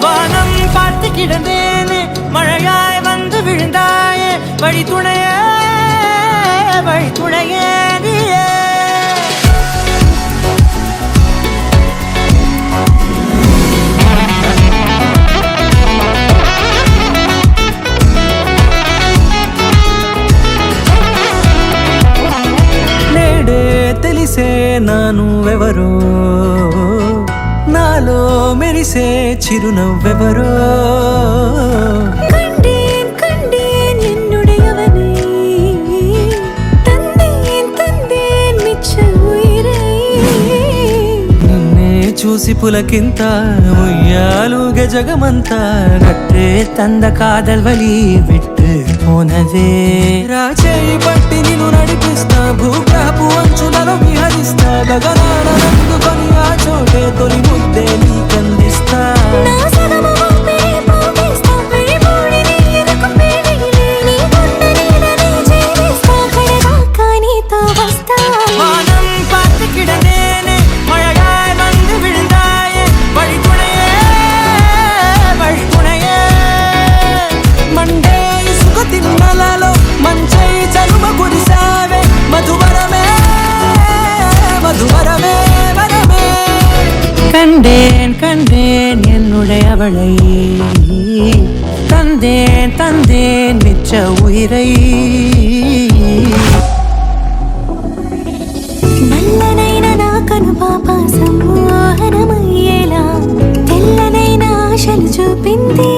வானம் பார்த்து கிடந்தேனே மழையாய் வந்து விழுந்தாயே வழி துணையே நீயே తెలిసే నాను ఎవరో నాలో మెరిసే చిరునవ్వెవరో నిన్నే చూసి పులకింత ఉయ్యాలుగ జగమంతా గట్టే తంద కాదల్ వలి విట్టు పోనదే రాచేయి పట్టి నిన్ను నడిపిస్తా భూగ్రహపు అంచులలో విహరిస్తా గగనాన నందుకొని ఆ చోటే తొలి ముద్దే నీకందిస్తా கண்டேன் என்னுடையவளை தந்தேன் மிச்ச உயிரை నల్లనైన నా కను పాప సమ్మోహనమయ్యేలా తెల్లనైన ఆశలు చూపింది